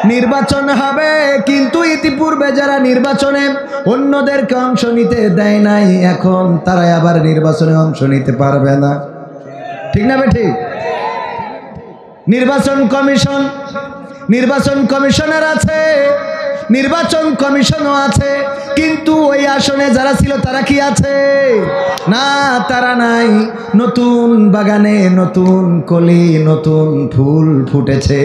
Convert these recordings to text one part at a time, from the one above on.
নির্বাচন হবে, কিন্তু ইতিপূর্বে যারা নির্বাচনে অন্যদেরকে অংশ নিতে দেয় নাই, এখন তারা আবার নির্বাচনে অংশ নিতে পারবে না। ঠিক না ঠিক? নির্বাচন কমিশনার আছে, নির্বাচন কমিশনও আছে, কিন্তু ওই আসনে যারা ছিল তারা কি আছে? না, তারা নাই। নতুন বাগানে নতুন কলি, নতুন ফুল ফুটেছে।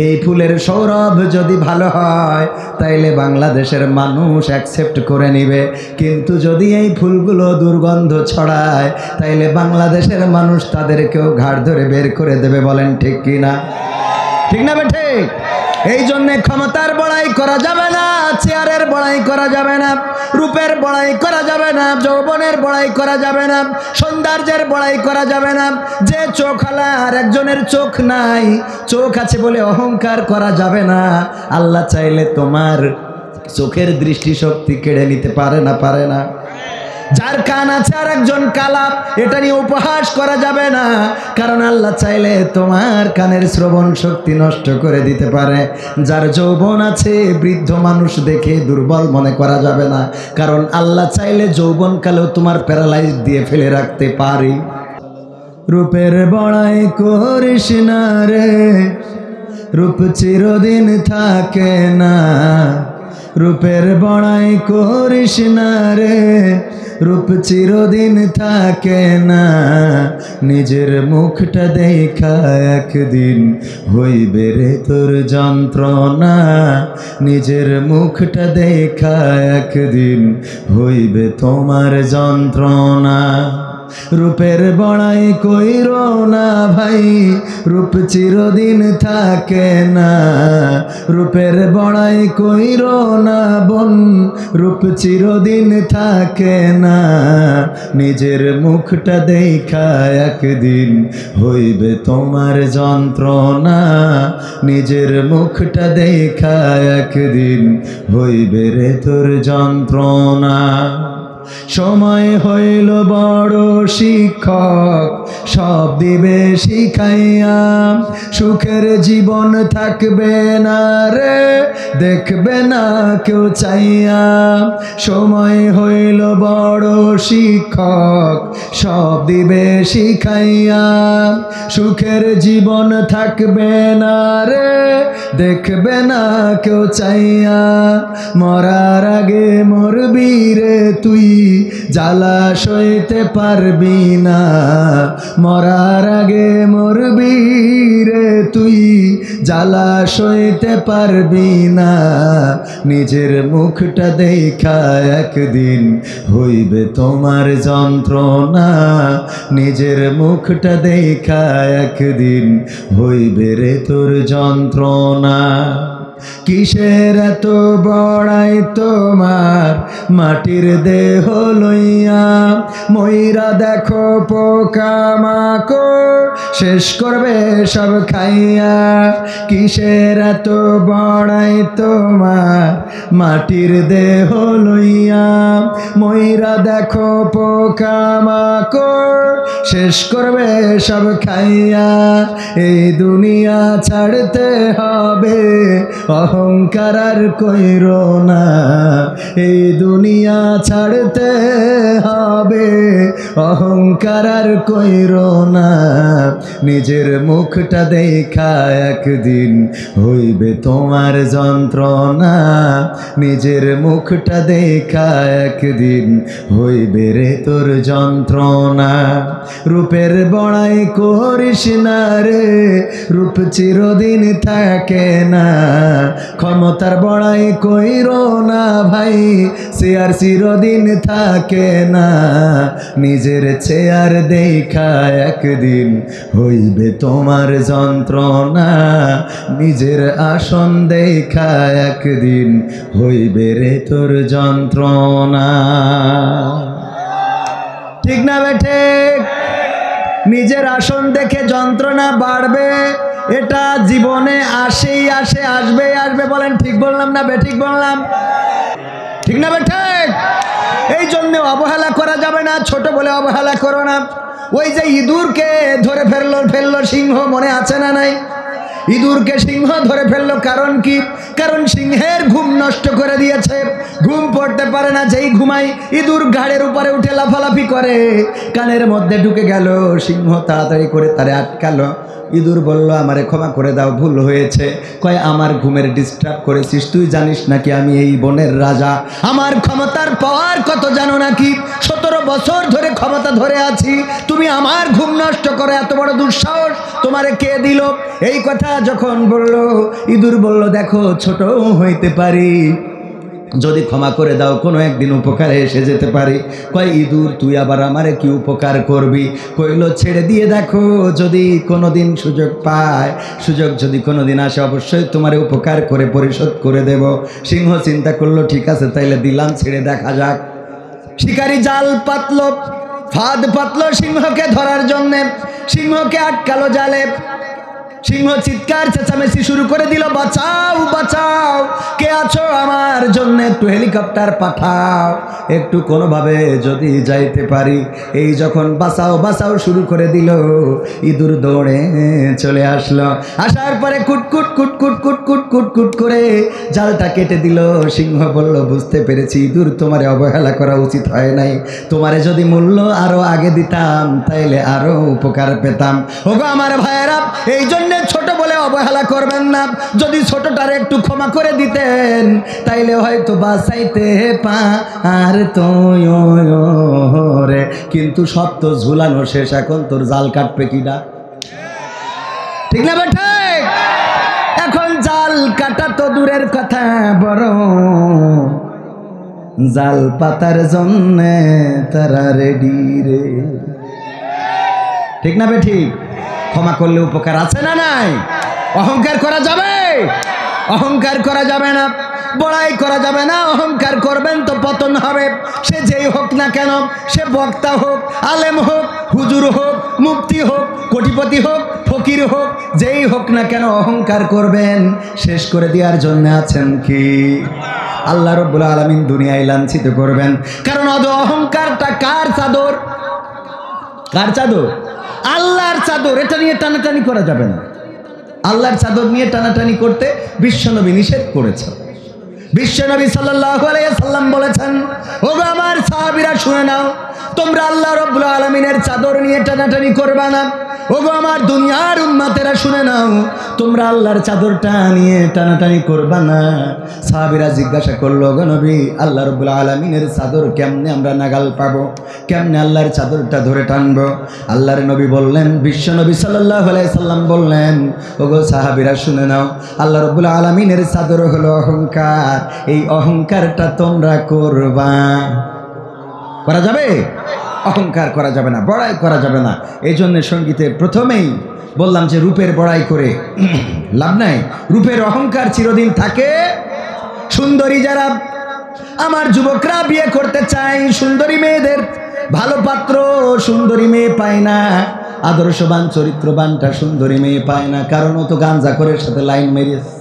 এই ফুলের সৌরভ যদি ভালো হয় তাইলে বাংলাদেশের মানুষ অ্যাকসেপ্ট করে নিবে, কিন্তু যদি এই ফুলগুলো দুর্গন্ধ ছড়ায় তাইলে বাংলাদেশের মানুষ তাদেরকেও ঘাড় ধরে বের করে দেবে। বলেন ঠিক কি না? ঠিক না ঠিক? এই জন্যে ক্ষমতার বড়াই করা যাবে না, চেয়ারের বড়াই করা যাবে না, রূপের বড়াই করা যাবে না, যৌবনের বড়াই করা যাবে না, সৌন্দর্যের বড়াই করা যাবে না। যে চোখ আলা আর একজনের চোখ নাই, চোখ আছে বলে অহংকার করা যাবে না। আল্লাহ চাইলে তোমার চোখের দৃষ্টিশক্তি কেড়ে নিতে পারে না? পারে না? যার কান আছে আর একজন কালা, এটা নিয়ে উপহাস করা যাবে না, কারণ আল্লাহ চাইলে তোমার কানের শ্রবণ শক্তি নষ্ট করে দিতে পারে। যার যৌবন আছে, বৃদ্ধ মানুষ দেখে দুর্বল মনে করা যাবে না, কারণ আল্লাহ চাইলে যৌবনকালেও তোমার প্যারালাইজ দিয়ে ফেলে রাখতে পারি। রূপের বড়াই করিস না রে, রূপ চিরদিন থাকে না। রূপের বড়াই করিস না রে, রূপ চিরদিন থাকে না। নিজের মুখটা দেখা একদিন হইবে রে তোর যন্ত্রণা। নিজের মুখটা দেখা একদিন হইবে তোমার যন্ত্রণা। রূপের বড়াই কইরো না ভাই, রূপ চিরদিন থাকে না। রূপের বড়াই কইরো না বোন, রূপ চিরদিন থাকে না। নিজের মুখটা দেখা একদিন হইবে তোমার যন্ত্রণা। নিজের মুখটা দেখা একদিন হইবে রে তোর যন্ত্রণা। সময় হইল বড় শিক্ষক, সব দিবে শিখাইয়া। সুখের জীবন থাকবে না রে, দেখবে না কেউ চাইয়া। সময় হইল বড় শিক্ষক, সব দিবে শিখাইয়া। সুখের জীবন থাকবে না রে, দেখবে না কেউ চাইয়া। মরার আগে মরবি রে তুই, জ্বালা সইতে পারবি না। মরার আগে মরবি রে তুই, জ্বালা সইতে পারবি না। নিজের মুখটা দেখা একদিন হইবে তোমার যন্ত্রণা। নিজের মুখটা দেখা একদিন হইবে রে তোর যন্ত্রণা। কিসের এত বড়াই তোমার, মাটির দেহ লইয়া। ময়রা দেখো পোকামাকড়, শেষ করবে সব খাইয়া। কিসের এত বড়াই তোমার, মাটির দেহ লইয়া। ময়রা দেখো পোকামাকড়, শেষ করবে সব খাইয়া। এই দুনিয়া ছাড়তে হবে, অহংকার আর কইরো না। এই দুনিয়া ছাড়তে হবে, অহংকার আর কইরো না। নিজের মুখটা দেখা একদিন হইবে তোমার যন্ত্রণা। নিজের মুখটা দেখা একদিন হইবে রে তোর যন্ত্রণা। রূপের বড়াই করিস না রে, রূপ চিরদিন থাকে না। ক্ষমতার বড়াই কইরো না ভাই, চেয়ার চিরদিন থাকে না। নিজের চেয়ার দেখা একদিন হইবে তোমার যন্ত্রণা। নিজের আসন দেখা একদিন হইবে রে তোর যন্ত্রণা। ঠিক না বেঠে? নিজের আসন দেখে যন্ত্রণা বাড়বে, এটা জীবনে আসেই আসে, আসবেই আসবে। বলেন ঠিক বললাম না বেঠিক বললাম? ঠিক না বেঠিক? এই জন্য অবহেলা করা যাবে না, ছোট বলে অবহেলা করো না। ওই যে ইঁদুরকে ধরে ফেললো সিংহ, মনে আছে না নাই? ইঁদুরকে সিংহ ধরে ফেললো। কারণ কি? কারণ সিংহের ঘুম নষ্ট করে দিয়েছে, ঘুম পড়তে পারে না। যেই ঘুমায় ইঁদুর ঘাড়ের উপরে উঠে লাফালাফি করে, কানের মধ্যে ঢুকে গেল। সিংহ তাড়াতাড়ি করে তারে আটকালো। ইঁদুর বলল, আমারে ক্ষমা করে দাও, ভুল হয়েছে। কয়, আমার ঘুমের ডিস্টার্ব করেছিস, তুই জানিস নাকি আমি এই বনের রাজা? আমার ক্ষমতার পাওয়ার কত জানো নাকি? 17 বছর ধরে ক্ষমতা ধরে আছি, তুমি আমার ঘুম নষ্ট করে এত বড় দুঃসাহস তোমারে কে দিল? এই কথা যখন বলল, ইঁদুর বলল, দেখো ছোট হইতে পারি, যদি ক্ষমা করে দাও কোনো একদিন উপকারে এসে যেতে পারি। কয়, ইঁদুর তুই আবার আমারে কি উপকার করবি? কইল, ছেড়ে দিয়ে দেখো, যদি কোনোদিন সুযোগ পায়, সুযোগ যদি কোনোদিন আসে, অবশ্যই তোমারে উপকার করে পরিশোধ করে দেব। সিংহ চিন্তা করলো, ঠিক আছে তাইলে দিলাম, ছেড়ে দেখা যাক। শিকারি জাল পাতলো, ফাঁদ পাতলো সিংহকে ধরার জন্যে। সিংহকে আটকালো জালে। সিংহ চিৎকার চেঁচামেচি শুরু করে দিল, বাঁচাও বাঁচাও, কে আছো আমার জন্য একটু হেলিকপ্টার পাঠাও, একটু কোনোভাবে যদি যাইতে পারি। এই যখন বাঁচাও বাঁচাও শুরু করে দিল, ইঁদুর দৌড়ে চলে আসলো। আসার পরে কুটকুট কুটকুট কুটকুট কুটকুট করে জালটা কেটে দিল। সিংহ বলল, বুঝতে পেরেছি ইঁদুর, তোমারে অবহেলা করা উচিত হয় নাই, তোমারে যদি মূল্য আরো আগে দিতাম তাইলে আরো উপকার পেতাম। ওগো আমার ভাইয়েরা, এই জন্য ছোট বলে অবহেলা করবেন না। যদি ছোটটারে একটু ক্ষমা করে দিতেন তাইলে হয়তো বাঁচাইতে পারতো রে। কিন্তু সব তো ঝুলানো শেষ, এখন তোর জাল কাটবে কিনা? ঠিক না বেটা? এখন জাল কাটা তো দূরের কথা, বড় জাল পাতার জন্য তারা রেডি রে। ঠিক না বেঠি? ক্ষমা করলে উপকার আছে না নাই? অহংকার করা যাবে? অহংকার করা যাবে না, বড়াই করা যাবে না। অহংকার করবেন তো পতন হবে। সে যেই হোক না কেন, সে বক্তা হোক, আলেম হোক, হুজুর হোক, মুফতি হোক, কোটিপতি হোক, ফকির হোক, যেই হোক না কেন, অহংকার করবেন, শেষ করে দেওয়ার জন্য আছেন কি? আল্লাহ রাব্বুল আলামিন দুনিয়ায় লাঞ্ছিত করবেন। কারণ অহংকারটা কার চাদর? কার চাদর? আল্লাহর চাদর। এটা নিয়ে টানাটানি করা যাবে না। আল্লাহর চাদর নিয়ে টানাটানি করতে বিশ্বনবী নিষেধ করেছেন। বিশ্বনবী সাল্লাল্লাহু আলাইহি সাল্লাম বলেছেন, ওগো আমার সাহাবীরা শুনে নাও, তোমরা আল্লাহ রাব্বুল আলামিনের চাদর নিয়ে টানাটানি করবা না। ওগো আমার দুনিয়ার উম্মতেরা শুনে নাও, তোমরা আল্লাহর চাদরটা নিয়ে টানাটানি করবা না। সাহাবীরা জিজ্ঞাসা করলো, ওগো নবী, আল্লাহ রাব্বুল আলামিনের চাদর কেমনে আমরা নাগাল পাবো? কেমনে আল্লাহর চাদরটা ধরে টানবো? আল্লাহর নবী বললেন, বিশ্বনবী সাল্লাল্লাহু আলাইহি সাল্লাম বললেন, ওগো সাহাবীরা শুনে নাও, আল্লাহ রাব্বুল আলামিনের চাদর হলো অহংকার। এই অহংকারটা তোমরা করবা। করা যাবে? অহংকার করা যাবে না, বড়াই করা যাবে না। এই জন্য সঙ্গীতে প্রথমেই বললাম যে রূপের বড়াই করে লাভ নাই। রূপের অহংকার চিরদিন থাকে। সুন্দরী যারা আমার যুবকরা বিয়ে করতে চায়, সুন্দরী মেয়েদের ভালো পাত্র সুন্দরী মেয়ে পায় না, আদর্শবান চরিত্রবানটা সুন্দরী মেয়ে পায় না। কারণ ও তো গাঞ্জা করে সাথে লাইন মেরিয়েছে।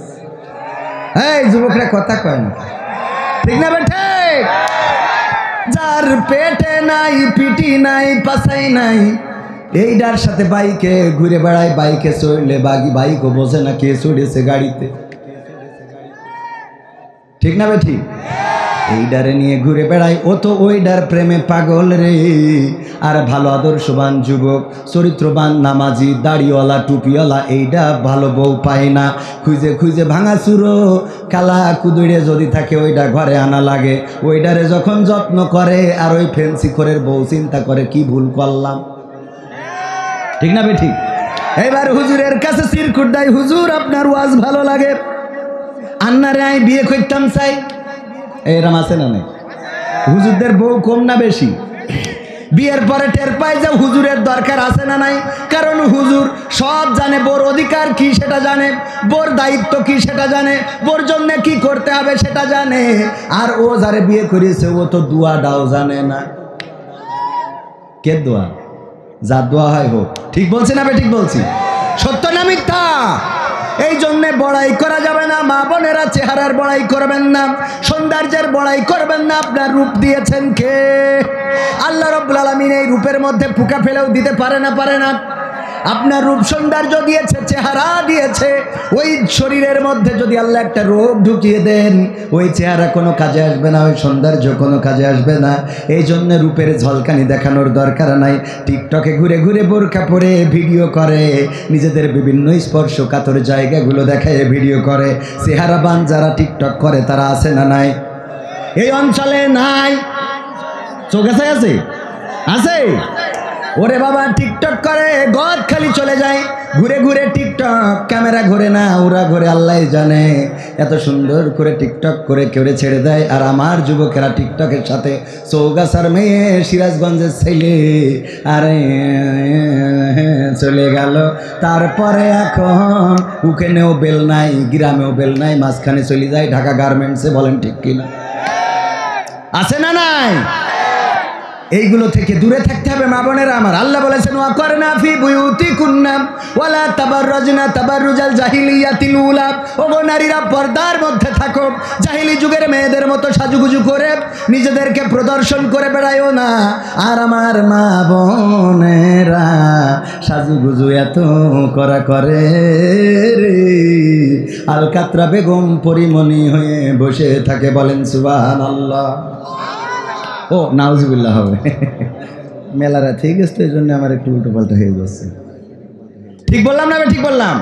এই যুবকরা কথা কয় না, ঠিক না বেঠে? যার পেটে নাই, পিটি নাই, পাছাই নাই, এইটার সাথে বাইকে ঘুরে বেড়ায়, বাইকে চড়লে বাইকও বোঝে না কে চড়েছে গাড়িতে। ঠিক না বেঠি? এইডারে নিয়ে ঘুরে বেড়ায়, ও তো ওইডার প্রেমে পাগল রে। আর ভালো আদর্শবান যুবক, চরিত্রবান, নামাজি, দাড়িওয়ালা, টুপিওয়ালা, এইটা ভালো বউ পায় না। খুঁজে খুঁজে ভাঙা চুরো কালা কুদুরে যদি থাকে, ওইটা ঘরে আনা লাগে। ওইডারে যখন যত্ন করে, আর ওই ফেন্সি করে বউ চিন্তা করে কি ভুল করলাম। ঠিক না বেঠি? এবার হুজুরের কাছে চিরকুট দেয়, হুজুর আপনার ওয়াজ ভালো লাগে, আন্নারে আমি বিয়ে করতাম চাই। এরম আছে না নাই? হুজুরদের বউ কম না বেশি? বিয়ের পরে টের পায় যে হুজুরের দরকার আছে না নাই। কারণ হুজুর সব জানে, বোর অধিকার কি সেটা জানে, বোর দায়িত্ব কি সেটা জানে, বোর জন্য কি করতে হবে সেটা জানে। আর ও যারে বিয়ে করেছে, ও তো দোয়াটাও জানে না। কে দোয়া? যা দোয়া হয় হোক। ঠিক বলছি না? ঠিক বলছি? সত্য না মিথ্যা? এই জন্যে বড়াই করা যাবে না। মা বোনেরা চেহারার বড়াই করবেন না, সৌন্দর্যের বড়াই করবেন না। আপনার রূপ দিয়েছেন কে? আল্লাহ রাব্বুল আলামিন। এই রূপের মধ্যে পোকা ফেলেও দিতে পারে না, পারে না। আপনার রূপ সৌন্দর্য দিয়েছে, চেহারা দিয়েছে, ওই শরীরের মধ্যে যদি আল্লাহ একটা রোগ ঢুকিয়ে দেন, ওই চেহারা কোনো কাজে আসবে না, ওই সৌন্দর্য কোনো কাজে আসবে না। এই জন্য রূপের ঝলকানি দেখানোর দরকার নাই। টিকটকে ঘুরে ঘুরে বোরকা পরে ভিডিও করে, নিজেদের বিভিন্ন স্পর্শকাতর জায়গাগুলো দেখায় ভিডিও করে। চেহারাবান যারা টিকটক করে তারা আছে না নাই? এই অঞ্চলে নাই? চোখ আছে? আছে আছে। ওরে বাবা, টিকটক করে গদ খালি চলে যায়, ঘুরে ঘুরে টিকটক, ক্যামেরা ঘুরে না, ওরা ঘুরে আল্লাহ জানে। এত সুন্দর করে টিকটক করে কেউরে ছেড়ে দেয়। আর আমার যুবকেরা টিকটকের সাথে চৌগাছার মেয়ে, সিরাজগঞ্জের ছেলে, আরে চলে গেল। তারপরে এখন ওখানেও বেল নাই, গ্রামেও বেল নাই, মাঝখানে চলে যায় ঢাকা গার্মেন্টসে। বলেন ঠিক কিনা? আছে না নাই? এইগুলো থেকে দূরে থাকতে হবে মা বোনেরা আমার। আল্লাহ বলেছেন ওয়াকরনা ফি বুয়ুতিকুন্না ওয়ালা তাবাররাজনা তাবাররুজাল জাহিলিয়াতিল উলা। ওগো নারীরা, পর্দার মধ্যে থাকো, জাহিলি যুগের মেয়েদের মতো সাজুগুজু করে নিজেদেরকে প্রদর্শন করে বেড়ায়ও না। আর আমার মা বোনেরা সাজুগুজু এত করা করে রে, আলকাতরা বেগম পরিমণি হয়ে বসে থাকে। বলেন সুবহানাল্লাহ। ও নাউজুবিল্লাহ হবে। মেলারা ঠিক আছে, এই জন্য আমার একটু উল্টো পাল্টা হয়ে যাচ্ছে। ঠিক বললাম না? ঠিক বললাম?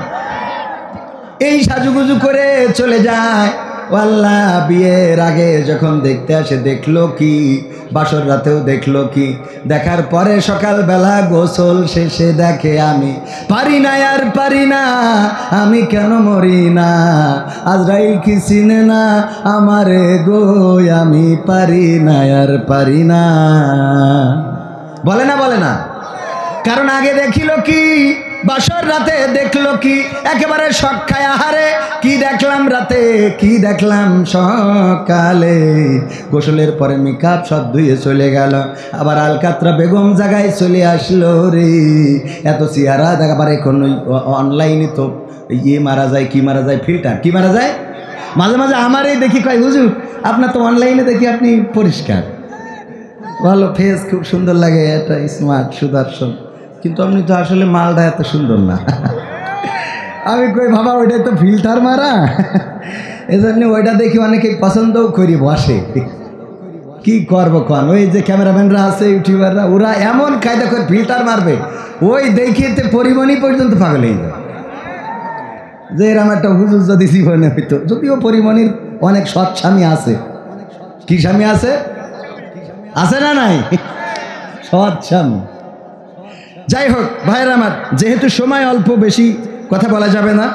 এই সাজুগুজু করে চলে যায়। আল্লাহ বিয়ের আগে যখন দেখতে আসে দেখলো কি, বাসর রাতেও দেখলো কি, দেখার পরে সকালবেলা গোসল শেষে দেখে আমি পারি না, আর পারি না, আমি কেন মরি না, আজরাইল কি চিনে না আমারে গো, আমি পারি না, আর পারি না। বলে না? বলে না? কারণ আগে দেখিল কি, বাসর রাতে দেখলো কি, একেবারে শখ খায়। আহারে কি দেখলাম রাতে, কি দেখলাম সকালে। গোসলের পরে মেকআপ সব ধুয়ে চলে গেল, আবার আলকাতরা বেগম জায়গায় চলে আসলো রে। এত চেহারা দেখাবার এখন অনলাইনে তো ইয়ে মারা যায়, কি মারা যায়, ফিল্টার কি মারা যায়। মাঝে মাঝে আমারই দেখি, কয় হুজুর আপনার তো অনলাইনে দেখি আপনি পরিষ্কার, ভালো ফেস, খুব সুন্দর লাগে, এটা স্মার্ট সুদর্শন, কিন্তু আপনি তো আসলে মালটা এত সুন্দর না। আমি কই বাবা, ওইটাই তো ফিল্টার মারা, এজন্য ওইটা দেখি অনেকে পছন্দও করি, বসে। কি করবো কন, ওই যে ক্যামেরাম্যানরা আছে, ইউটিউবাররা, ওরা এমন কায়দা করে ফিল্টার মারবে, ওই দেখিতে পরিমণি পর্যন্ত পাগল হয়ে যায়। যে এরম একটা হুজুর যদি জীবনে হইতো, যদিও পরিমণির অনেক সৎ স্বামী আছে। কি স্বামী আছে? আছে না নাই? সৎ স্বামী। যাই হোক ভাইয়ের আমার, যেহেতু সময় অল্প, বেশি কথা বলা যাবে না।